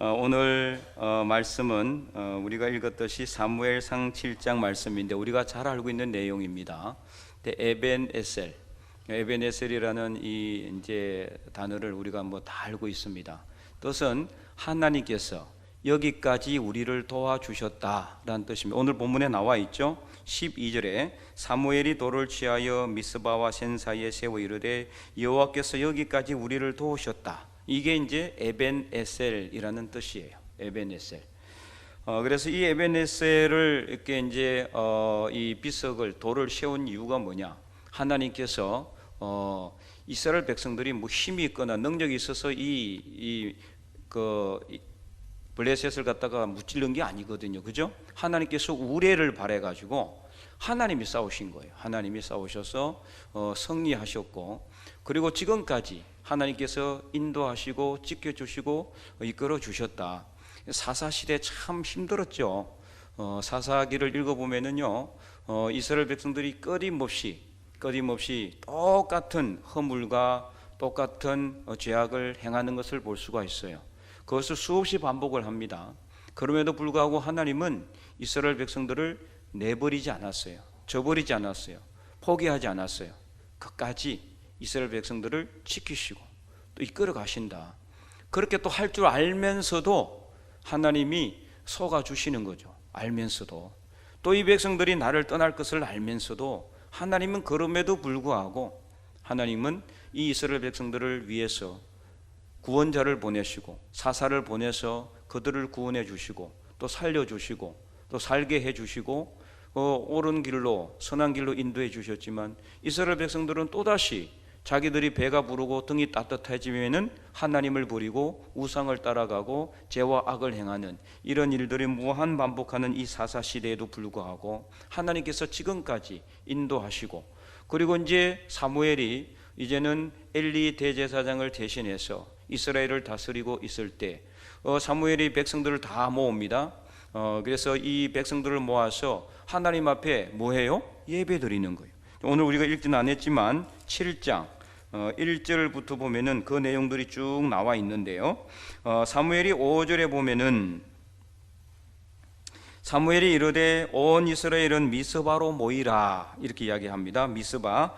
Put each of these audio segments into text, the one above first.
오늘 말씀은 우리가 읽었듯이 사무엘상 7장 말씀인데 우리가 잘 알고 있는 내용입니다. 에벤에셀, 에벤에셀이라는 이 이제 단어를 우리가 뭐 다 알고 있습니다. 뜻은 하나님께서 여기까지 우리를 도와주셨다라는 뜻입니다. 오늘 본문에 나와 있죠. 12절에 사무엘이 돌을 취하여 미스바와 센 사이에 세워 이르되 여호와께서 여기까지 우리를 도우셨다. 이게 이제 에벤에셀이라는 뜻이에요. 에벤에셀. 그래서 이 에벤에셀을 이렇게 이제 이 비석을 돌을 세운 이유가 뭐냐? 하나님께서 이스라엘 백성들이 뭐 힘이 있거나 능력이 있어서 블레셋을 갖다가 무찌른 게 아니거든요. 그죠? 하나님께서 우레를 바래 가지고 하나님이 싸우신 거예요. 하나님이 싸우셔서 승리하셨고, 그리고 지금까지 하나님께서 인도하시고 지켜주시고 이끌어 주셨다. 사사시대 참 힘들었죠. 사사기를 읽어보면은요, 이스라엘 백성들이 끊임없이 똑같은 허물과 똑같은 죄악을 행하는 것을 볼 수가 있어요. 그것을 수없이 반복을 합니다. 그럼에도 불구하고 하나님은 이스라엘 백성들을 내버리지 않았어요. 저버리지 않았어요. 포기하지 않았어요. 끝까지 이스라엘 백성들을 지키시고 또 이끌어 가신다. 그렇게 또 할 줄 알면서도 하나님이 속아 주시는 거죠. 알면서도 또 이 백성들이 나를 떠날 것을 알면서도 하나님은 그럼에도 불구하고 하나님은 이 이스라엘 백성들을 위해서 구원자를 보내시고 사사를 보내서 그들을 구원해 주시고 또 살려 주시고 또 살게 해 주시고 옳은 길로 선한 길로 인도해 주셨지만 이스라엘 백성들은 또다시 자기들이 배가 부르고 등이 따뜻해지면은 하나님을 버리고 우상을 따라가고 죄와 악을 행하는 이런 일들이 무한 반복하는 이 사사 시대에도 불구하고 하나님께서 지금까지 인도하시고, 그리고 이제 사무엘이 이제는 엘리 대제사장을 대신해서 이스라엘을 다스리고 있을 때 사무엘이 백성들을 다 모읍니다. 그래서 이 백성들을 모아서 하나님 앞에 뭐해요? 예배 드리는 거예요. 오늘 우리가 읽지는 않았지만 7장 1절부터 보면은 그 내용들이 쭉 나와 있는데요. 사무엘이 5절에 보면은 사무엘이 이르되 온 이스라엘은 미스바로 모이라 이렇게 이야기합니다. 미스바.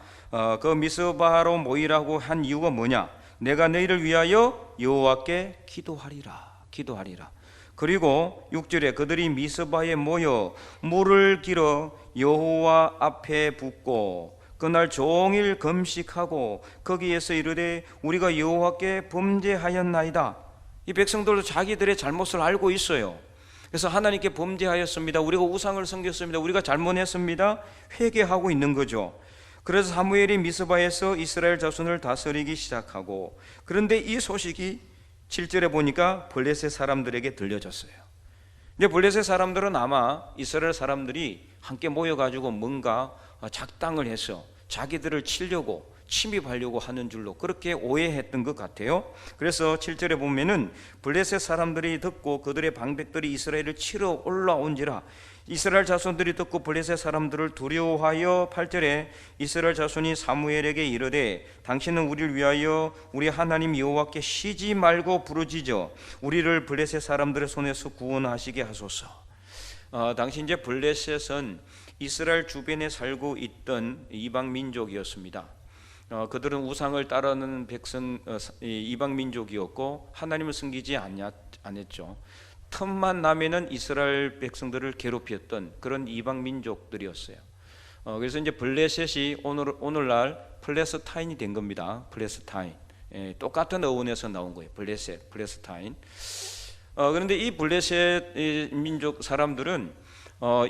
그 미스바로 모이라고 한 이유가 뭐냐? 내가 너희를 위하여 여호와께 기도하리라. 그리고 6절에 그들이 미스바에 모여 물을 길어 여호와 앞에 붓고 그날 종일 금식하고 거기에서 이르되 우리가 여호와께 범죄하였나이다. 이 백성들도 자기들의 잘못을 알고 있어요. 그래서 하나님께 범죄하였습니다. 우리가 우상을 섬겼습니다. 우리가 잘못했습니다. 회개하고 있는 거죠. 그래서 사무엘이 미스바에서 이스라엘 자손을 다스리기 시작하고, 그런데 이 소식이 7절에 보니까 블레셋 사람들에게 들려졌어요. 이제 블레셋 사람들은 아마 이스라엘 사람들이 함께 모여가지고 뭔가 작당을 해서 자기들을 치려고 침입하려고 하는 줄로 그렇게 오해했던 것 같아요. 그래서 7절에 보면은 블레셋 사람들이 듣고 그들의 방백들이 이스라엘을 치러 올라온지라 이스라엘 자손들이 듣고 블레셋 사람들을 두려워하여 8절에 이스라엘 자손이 사무엘에게 이르되 당신은 우리를 위하여 우리 하나님 여호와께 쉬지 말고 부르짖어 우리를 블레셋 사람들의 손에서 구원하시게 하소서. 당시 이제 블레셋은 이스라엘 주변에 살고 있던 이방 민족이었습니다. 그들은 우상을 따르는 이방 민족이었고 하나님을 섬기지 않았죠. 틈만 나면은 이스라엘 백성들을 괴롭혔던 그런 이방 민족들이었어요. 그래서 이제 블레셋이 오늘날 플레스타인이 된 겁니다. 플레스타인. 똑같은 어원에서 나온 거예요. 플레스타인. 그런데 이 블레셋 민족 사람들은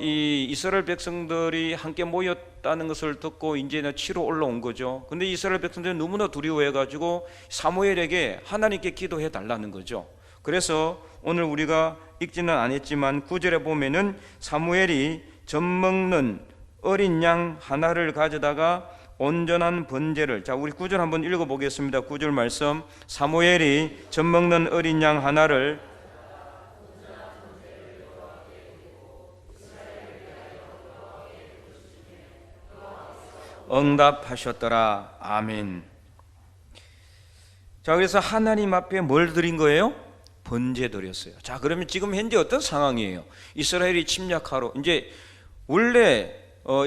이 이스라엘 백성들이 함께 모였다는 것을 듣고 이제는 치러 올라온 거죠. 근데 이스라엘 백성들이 너무나 두려워해가지고 사무엘에게 하나님께 기도해 달라는 거죠. 그래서 오늘 우리가 읽지는 않았지만 9절에 보면은 사무엘이 젖먹는 어린 양 하나를 가져다가 온전한 번제를, 자 우리 9절 한번 읽어보겠습니다. 9절 말씀. 사무엘이 젖먹는 어린 양 하나를 응답하셨더라. 아멘. 자, 그래서 하나님 앞에 뭘 드린 거예요? 번제 드렸어요. 자, 그러면 지금 현재 어떤 상황이에요? 이스라엘이 침략하러 이제 원래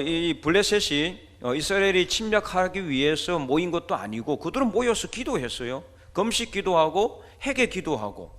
이 블레셋이 이스라엘이 침략하기 위해서 모인 것도 아니고 그들은 모여서 기도했어요. 금식 기도하고 회개 기도하고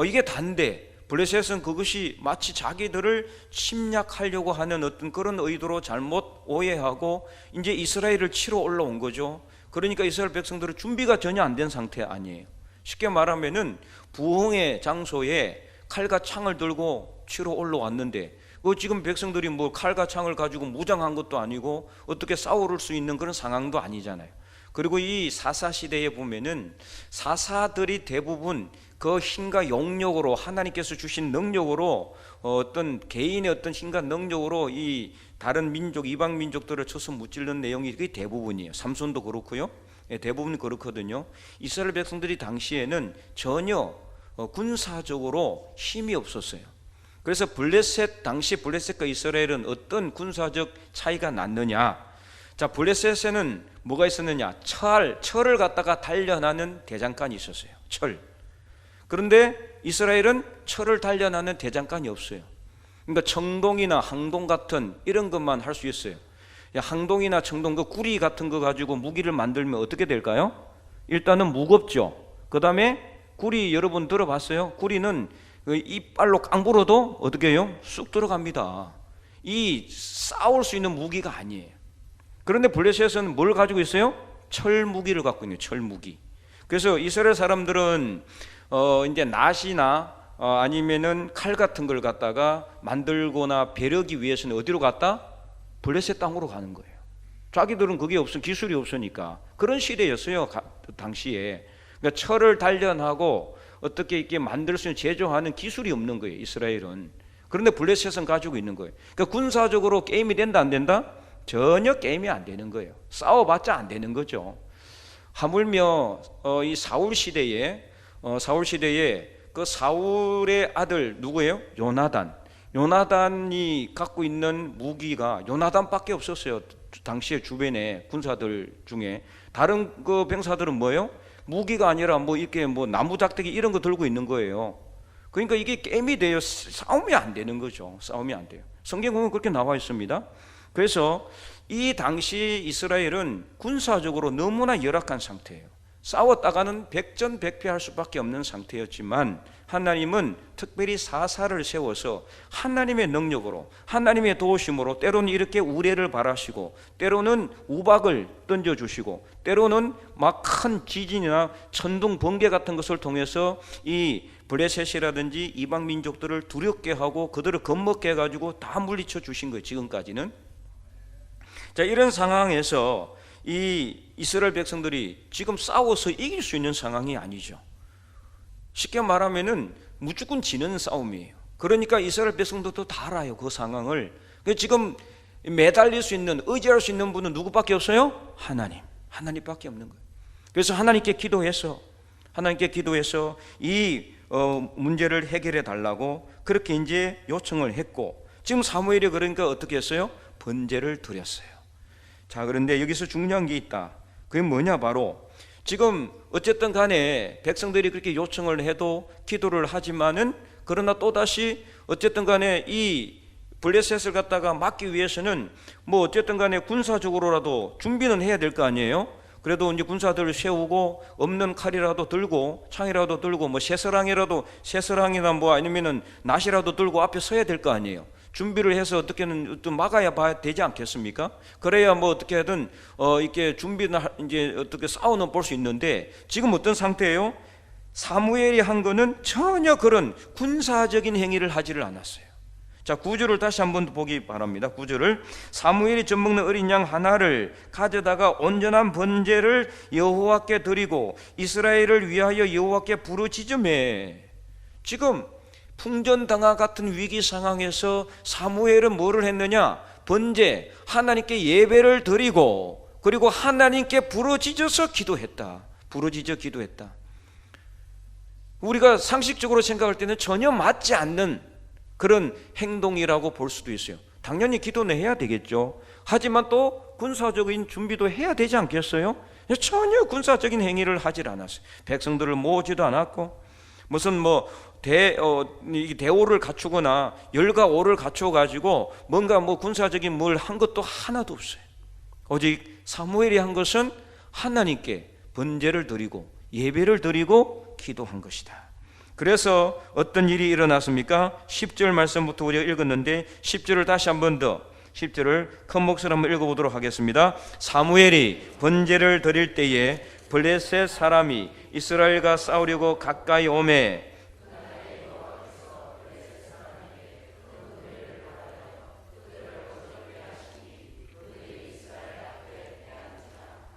이게 단데 블레셋은 그것이 마치 자기들을 침략하려고 하는 어떤 그런 의도로 잘못 오해하고 이제 이스라엘을 치러 올라온 거죠. 그러니까 이스라엘 백성들은 준비가 전혀 안 된 상태 아니에요. 쉽게 말하면은 부흥의 장소에 칼과 창을 들고 치러 올라왔는데 지금 백성들이 뭐 칼과 창을 가지고 무장한 것도 아니고 어떻게 싸울 수 있는 그런 상황도 아니잖아요. 그리고 이 사사 시대에 보면은 사사들이 대부분 그 힘과 용력으로 하나님께서 주신 능력으로 어떤 개인의 어떤 힘과 능력으로 이 다른 민족 이방 민족들을 쳐서 무찌르는 내용이 그게 대부분이에요. 삼손도 그렇고요. 대부분 그렇거든요. 이스라엘 백성들이 당시에는 전혀 군사적으로 힘이 없었어요. 그래서 당시 블레셋과 이스라엘은 어떤 군사적 차이가 났느냐? 자, 블레셋에는 뭐가 있었느냐? 철을 갖다가 단련하는 대장간이 있었어요. 철. 그런데 이스라엘은 철을 단련하는 대장간이 없어요. 그러니까 청동이나 항동 같은 이런 것만 할 수 있어요. 항동이나 청동 그 구리 같은 거 가지고 무기를 만들면 어떻게 될까요? 일단은 무겁죠. 그 다음에 구리 여러분 들어봤어요? 구리는 이빨로 깡불어도 어떻게 해요? 쑥 들어갑니다. 이 싸울 수 있는 무기가 아니에요. 그런데 블레셋은 뭘 가지고 있어요? 철 무기를 갖고 있는 철 무기. 그래서 이스라엘 사람들은 이제 낫이나 아니면은 칼 같은 걸 갖다가 만들거나 배려기 위해서는 어디로 갔다? 블레셋 땅으로 가는 거예요. 자기들은 그게 기술이 없으니까. 그런 시대였어요, 당시에. 그러니까 철을 단련하고 어떻게 이렇게 만들 수 있는 제조하는 기술이 없는 거예요, 이스라엘은. 그런데 블레셋은 가지고 있는 거예요. 그러니까 군사적으로 게임이 된다 안 된다? 전혀 게임이 안 되는 거예요. 싸워봤자 안 되는 거죠. 하물며 이 사울 시대에 그 사울의 아들 누구예요? 요나단이 갖고 있는 무기가 요나단밖에 없었어요. 당시에 주변에 군사들 중에. 다른 그 병사들은 뭐예요? 무기가 아니라 뭐 이렇게 뭐 나무 작대기 이런 거 들고 있는 거예요. 그러니까 이게 게임이 돼요. 싸움이 안 되는 거죠. 싸움이 안 돼요. 성경 보면 그렇게 나와 있습니다. 그래서 이 당시 이스라엘은 군사적으로 너무나 열악한 상태예요. 싸웠다가는 백전백패할 수밖에 없는 상태였지만 하나님은 특별히 사사를 세워서 하나님의 능력으로 하나님의 도우심으로 때로는 이렇게 우레를 발하시고 때로는 우박을 던져주시고 때로는 막 큰 지진이나 천둥 번개 같은 것을 통해서 이 블레셋이라든지 이방 민족들을 두렵게 하고 그들을 겁먹게 해가지고 다 물리쳐 주신 거예요. 지금까지는. 자, 이런 상황에서 이 이스라엘 백성들이 지금 싸워서 이길 수 있는 상황이 아니죠. 쉽게 말하면은 무조건 지는 싸움이에요. 그러니까 이스라엘 백성들도 다 알아요, 그 상황을. 지금 매달릴 수 있는, 의지할 수 있는 분은 누구밖에 없어요? 하나님밖에 없는 거예요. 그래서 하나님께 기도해서 이 문제를 해결해 달라고 그렇게 이제 요청을 했고, 지금 사무엘이 그러니까 어떻게 했어요? 번제를 드렸어요. 자, 그런데 여기서 중요한 게 있다. 그게 뭐냐? 바로 지금 어쨌든 간에 백성들이 그렇게 요청을 해도 기도를 하지만은 그러나 또다시 어쨌든 간에 이 블레셋을 갖다가 막기 위해서는 뭐 어쨌든 간에 군사적으로라도 준비는 해야 될 거 아니에요. 그래도 이제 군사들을 세우고 없는 칼이라도 들고 창이라도 들고 뭐 새서랑이나 뭐 아니면은 낫이라도 들고 앞에 서야 될 거 아니에요. 준비를 해서 어떻게는 또 막아야 되지 않겠습니까? 그래야 뭐 어떻게든 이렇게 준비는 이제 어떻게 싸우는 볼 수 있는데 지금 어떤 상태예요? 사무엘이 한 거는 전혀 그런 군사적인 행위를 하지를 않았어요. 자, 9절을 다시 한번 보기 바랍니다. 9절을 사무엘이 젖먹는 어린 양 하나를 가져다가 온전한 번제를 여호와께 드리고 이스라엘을 위하여 여호와께 부르짖으매. 지금 풍전당화 같은 위기 상황에서 사무엘은 뭐를 했느냐? 번제, 하나님께 예배를 드리고 그리고 하나님께 부르짖어서 기도했다. 우리가 상식적으로 생각할 때는 전혀 맞지 않는 그런 행동이라고 볼 수도 있어요. 당연히 기도는 해야 되겠죠. 하지만 또 군사적인 준비도 해야 되지 않겠어요? 전혀 군사적인 행위를 하질 않았어요. 백성들을 모으지도 않았고 무슨 대오를 갖추거나 열과 오를 갖춰 가지고 뭔가 군사적인 뭘 한 것도 하나도 없어요. 오직 사무엘이 한 것은 하나님께 번제를 드리고 예배를 드리고 기도한 것이다. 그래서 어떤 일이 일어났습니까? 10절 말씀부터 우리가 읽었는데 10절을 다시 한 번 더 10절을 큰 목소리로 한번 읽어보도록 하겠습니다. 사무엘이 번제를 드릴 때에 블레셋 사람이 이스라엘과 싸우려고 가까이 오매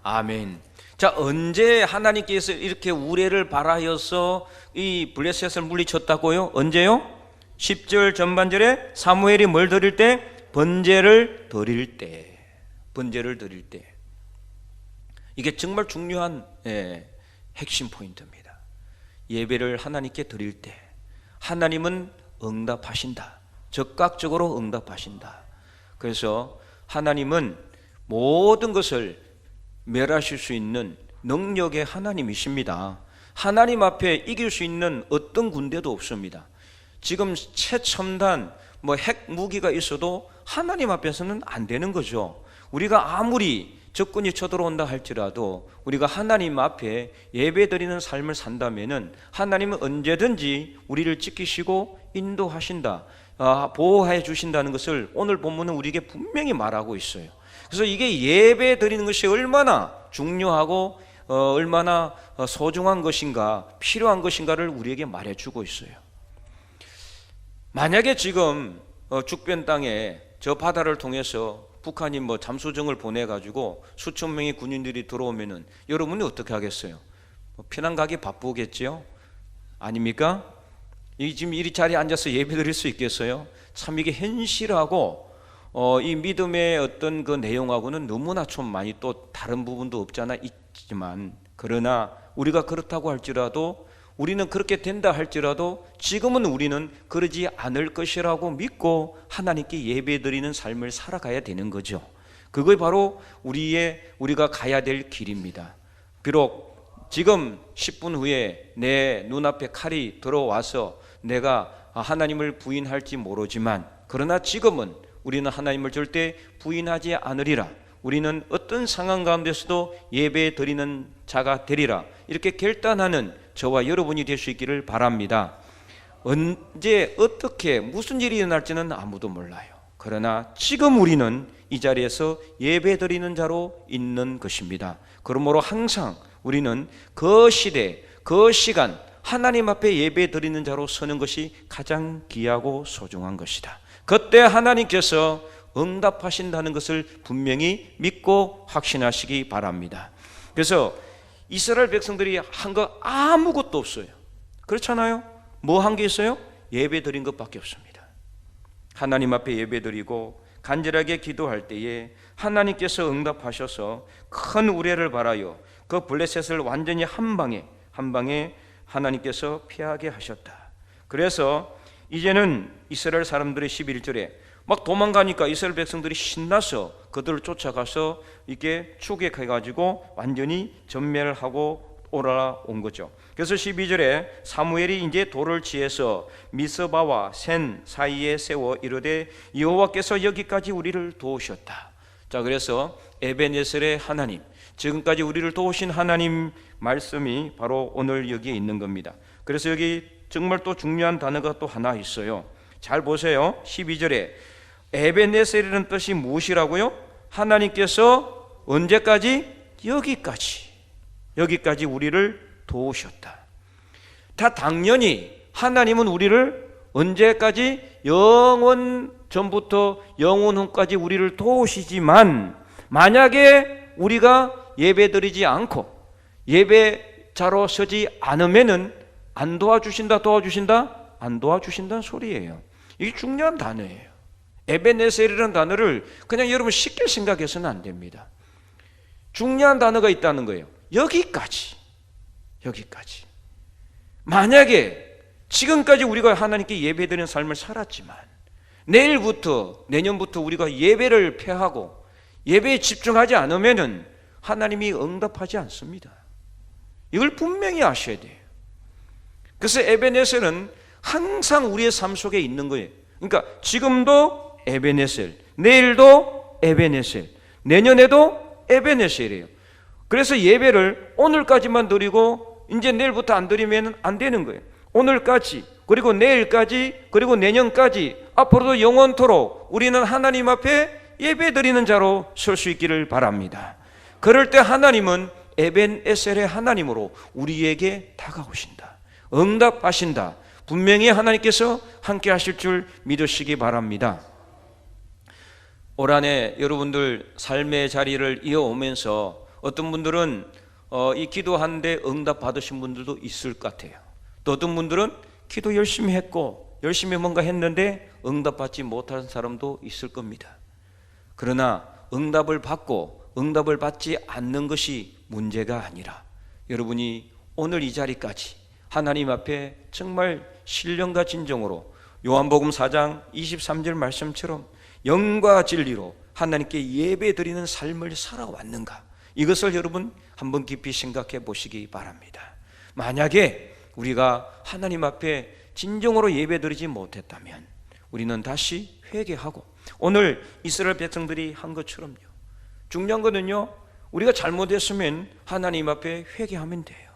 아멘. 자, 언제 하나님께서 이렇게 우레를 발하여서 이 블레셋을 물리쳤다고요? 언제요? 10절 전반절에 사무엘이 뭘 드릴 때? 번제를 드릴 때. 번제를 드릴 때. 이게 정말 중요한 핵심 포인트입니다. 예배를 하나님께 드릴 때 하나님은 응답하신다. 적극적으로 응답하신다. 그래서 하나님은 모든 것을 멸하실 수 있는 능력의 하나님이십니다. 하나님 앞에 이길 수 있는 어떤 군대도 없습니다. 지금 최첨단 핵 무기가 있어도 하나님 앞에서는 안 되는 거죠. 우리가 아무리 적군이 쳐들어온다 할지라도 우리가 하나님 앞에 예배드리는 삶을 산다면은 하나님은 언제든지 우리를 지키시고 인도하신다, 보호해 주신다는 것을 오늘 본문은 우리에게 분명히 말하고 있어요. 그래서 이게 예배 드리는 것이 얼마나 중요하고 얼마나 소중한 것인가, 필요한 것인가를 우리에게 말해주고 있어요. 만약에 지금 죽변 땅에 저 바다를 통해서 북한이 잠수정을 보내가지고 수천 명의 군인들이 들어오면은 여러분이 어떻게 하겠어요? 피난 가기 바쁘겠지요? 아닙니까? 지금 이 자리에 앉아서 예배 드릴 수 있겠어요? 참 이게 현실하고 이 믿음의 어떤 그 내용하고는 너무나 좀 많이 또 다른 부분도 없잖아 있지만, 그러나 우리가 그렇다고 할지라도, 우리는 그렇게 된다 할지라도 지금은 우리는 그러지 않을 것이라고 믿고 하나님께 예배드리는 삶을 살아가야 되는 거죠. 그게 바로 우리가 가야 될 길입니다. 비록 지금 10분 후에 내 눈앞에 칼이 들어와서 내가 하나님을 부인할지 모르지만, 그러나 지금은 우리는 하나님을 절대 부인하지 않으리라. 우리는 어떤 상황 가운데서도 예배 드리는 자가 되리라. 이렇게 결단하는 저와 여러분이 될 수 있기를 바랍니다. 언제 어떻게 무슨 일이 일어날지는 아무도 몰라요. 그러나 지금 우리는 이 자리에서 예배 드리는 자로 있는 것입니다. 그러므로 항상 우리는 그 시대, 그 시간 하나님 앞에 예배 드리는 자로 서는 것이 가장 귀하고 소중한 것이다. 그때 하나님께서 응답하신다는 것을 분명히 믿고 확신하시기 바랍니다. 그래서 이스라엘 백성들이 한 거 아무것도 없어요. 그렇잖아요? 뭐 한 게 있어요? 예배 드린 것밖에 없습니다. 하나님 앞에 예배 드리고 간절하게 기도할 때에 하나님께서 응답하셔서 큰 우레를 발하여 그 블레셋을 완전히 한 방에 하나님께서 피하게 하셨다. 그래서 이제는 이스라엘 사람들의 11절에 막 도망가니까 이스라엘 백성들이 신나서 그들을 쫓아가서 이게 추격해가지고 완전히 전멸을 하고 올라온 거죠. 그래서 12절에 사무엘이 이제 돌을 취해서 미스바와 센 사이에 세워 이르되 여호와께서 여기까지 우리를 도우셨다. 자, 그래서 에베네셀의 하나님, 지금까지 우리를 도우신 하나님 말씀이 바로 오늘 여기에 있는 겁니다. 그래서 여기 정말 또 중요한 단어가 또 하나 있어요. 잘 보세요. 12절에 에베네셀이라는 뜻이 무엇이라고요? 하나님께서 언제까지? 여기까지 우리를 도우셨다. 다 당연히 하나님은 우리를 언제까지? 영원 전부터 영원 후까지 우리를 도우시지만, 만약에 우리가 예배드리지 않고 예배자로 서지 않으면은 안 도와주신다? 안 도와주신다는 소리예요. 이게 중요한 단어예요. 에베네셀이라는 단어를 그냥 여러분 쉽게 생각해서는 안 됩니다. 중요한 단어가 있다는 거예요. 여기까지. 만약에 지금까지 우리가 하나님께 예배드리는 삶을 살았지만 내년부터 우리가 예배를 폐하고 예배에 집중하지 않으면은 하나님이 응답하지 않습니다. 이걸 분명히 아셔야 돼요. 그래서 에베네셀은 항상 우리의 삶 속에 있는 거예요. 그러니까 지금도 에베네셀, 내일도 에베네셀, 내년에도 에베네셀이에요. 그래서 예배를 오늘까지만 드리고 이제 내일부터 안 드리면 안 되는 거예요. 오늘까지, 그리고 내일까지, 그리고 내년까지, 앞으로도 영원토록 우리는 하나님 앞에 예배 드리는 자로 설 수 있기를 바랍니다. 그럴 때 하나님은 에벤에셀의 하나님으로 우리에게 다가오신다, 응답하신다. 분명히 하나님께서 함께 하실 줄 믿으시기 바랍니다. 올 한해 여러분들 삶의 자리를 이어오면서 어떤 분들은 이 기도하는데 응답 받으신 분들도 있을 것 같아요. 또 어떤 분들은 기도 열심히 했고 열심히 뭔가 했는데 응답 받지 못한 사람도 있을 겁니다. 그러나 응답을 받고 응답을 받지 않는 것이 문제가 아니라 여러분이 오늘 이 자리까지 하나님 앞에 정말 신령과 진정으로 요한복음 4장 23절 말씀처럼 영과 진리로 하나님께 예배드리는 삶을 살아왔는가, 이것을 여러분 한번 깊이 생각해 보시기 바랍니다. 만약에 우리가 하나님 앞에 진정으로 예배드리지 못했다면 우리는 다시 회개하고 오늘 이스라엘 백성들이 한 것처럼요, 중요한 거는요, 우리가 잘못했으면 하나님 앞에 회개하면 돼요.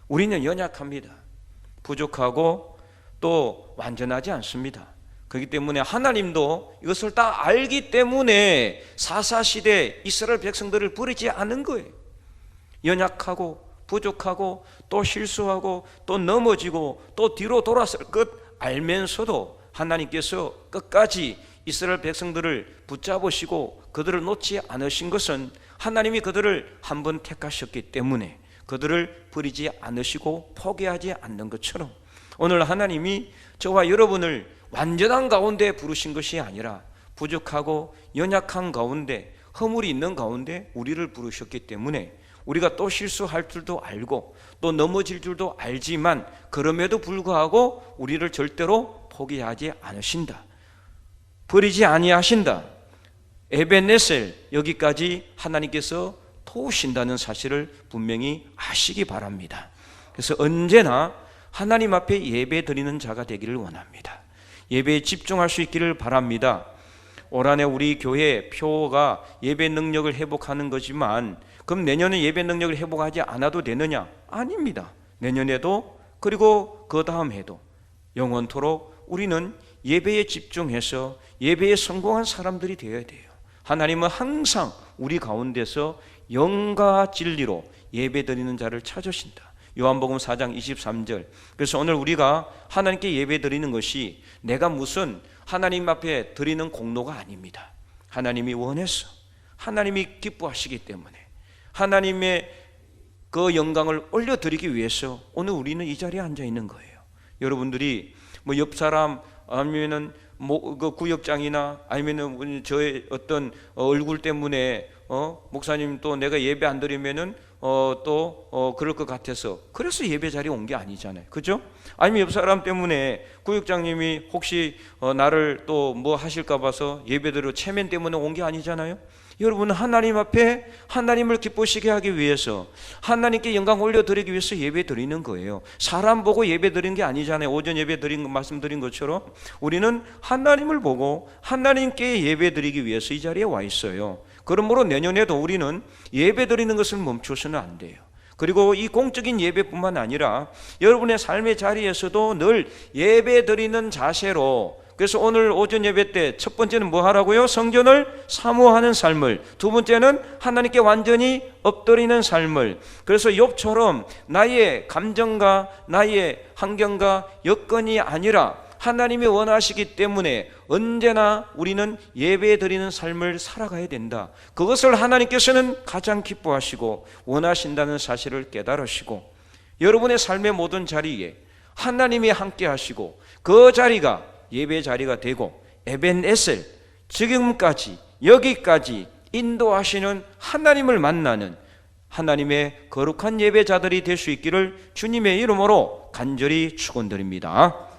우리는 연약합니다. 부족하고 또 완전하지 않습니다. 그렇기 때문에 하나님도 이것을 다 알기 때문에 사사시대 이스라엘 백성들을 버리지 않은 거예요. 연약하고 부족하고 또 실수하고 또 넘어지고 또 뒤로 돌아설 것 알면서도 하나님께서 끝까지 이스라엘 백성들을 붙잡으시고 그들을 놓지 않으신 것은 하나님이 그들을 한번 택하셨기 때문에 그들을 버리지 않으시고 포기하지 않는 것처럼 오늘 하나님이 저와 여러분을 완전한 가운데 부르신 것이 아니라 부족하고 연약한 가운데, 허물이 있는 가운데 우리를 부르셨기 때문에 우리가 또 실수할 줄도 알고 또 넘어질 줄도 알지만 그럼에도 불구하고 우리를 절대로 포기하지 않으신다, 버리지 아니하신다. 에벤네셀, 여기까지 하나님께서 도우신다는 사실을 분명히 아시기 바랍니다. 그래서 언제나 하나님 앞에 예배 드리는 자가 되기를 원합니다. 예배에 집중할 수 있기를 바랍니다. 올 한해 우리 교회 표가 예배 능력을 회복하는 거지만 그럼 내년에 예배 능력을 회복하지 않아도 되느냐? 아닙니다. 내년에도 그리고 그 다음 해도 영원토록 우리는 예배에 집중해서 예배에 성공한 사람들이 되어야 돼요. 하나님은 항상 우리 가운데서 영과 진리로 예배 드리는 자를 찾으신다. 요한복음 4장 23절. 그래서 오늘 우리가 하나님께 예배 드리는 것이 내가 무슨 하나님 앞에 드리는 공로가 아닙니다. 하나님이 원해서, 하나님이 기뻐하시기 때문에 하나님의 그 영광을 올려드리기 위해서 오늘 우리는 이 자리에 앉아 있는 거예요. 여러분들이 뭐 옆 사람 아니면은 그 구역장이나 아니면은 저의 어떤 얼굴 때문에 목사님 또 내가 예배 안 드리면은 그럴 것 같아서 그래서 예배 자리에 온 게 아니잖아요. 그죠? 아니면 옆 사람 때문에 구역장님이 혹시 나를 또 뭐 하실까 봐서 예배드리러 체면 때문에 온 게 아니잖아요. 여러분은 하나님 앞에 하나님을 기쁘시게 하기 위해서 하나님께 영광 올려드리기 위해서 예배 드리는 거예요. 사람 보고 예배 드리는 게 아니잖아요. 오전 예배 드린 거 말씀드린 것처럼 우리는 하나님을 보고 하나님께 예배 드리기 위해서 이 자리에 와 있어요. 그러므로 내년에도 우리는 예배 드리는 것을 멈춰서는 안 돼요. 그리고 이 공적인 예배뿐만 아니라 여러분의 삶의 자리에서도 늘 예배 드리는 자세로, 그래서 오늘 오전 예배 때 첫 번째는 뭐 하라고요? 성전을 사모하는 삶을, 두 번째는 하나님께 완전히 엎드리는 삶을. 그래서 욥처럼 나의 감정과 나의 환경과 여건이 아니라 하나님이 원하시기 때문에 언제나 우리는 예배 드리는 삶을 살아가야 된다. 그것을 하나님께서는 가장 기뻐하시고 원하신다는 사실을 깨달으시고 여러분의 삶의 모든 자리에 하나님이 함께 하시고 그 자리가 예배 자리가 되고 에벤에셀, 지금까지 여기까지 인도하시는 하나님을 만나는 하나님의 거룩한 예배자들이 될 수 있기를 주님의 이름으로 간절히 축원드립니다.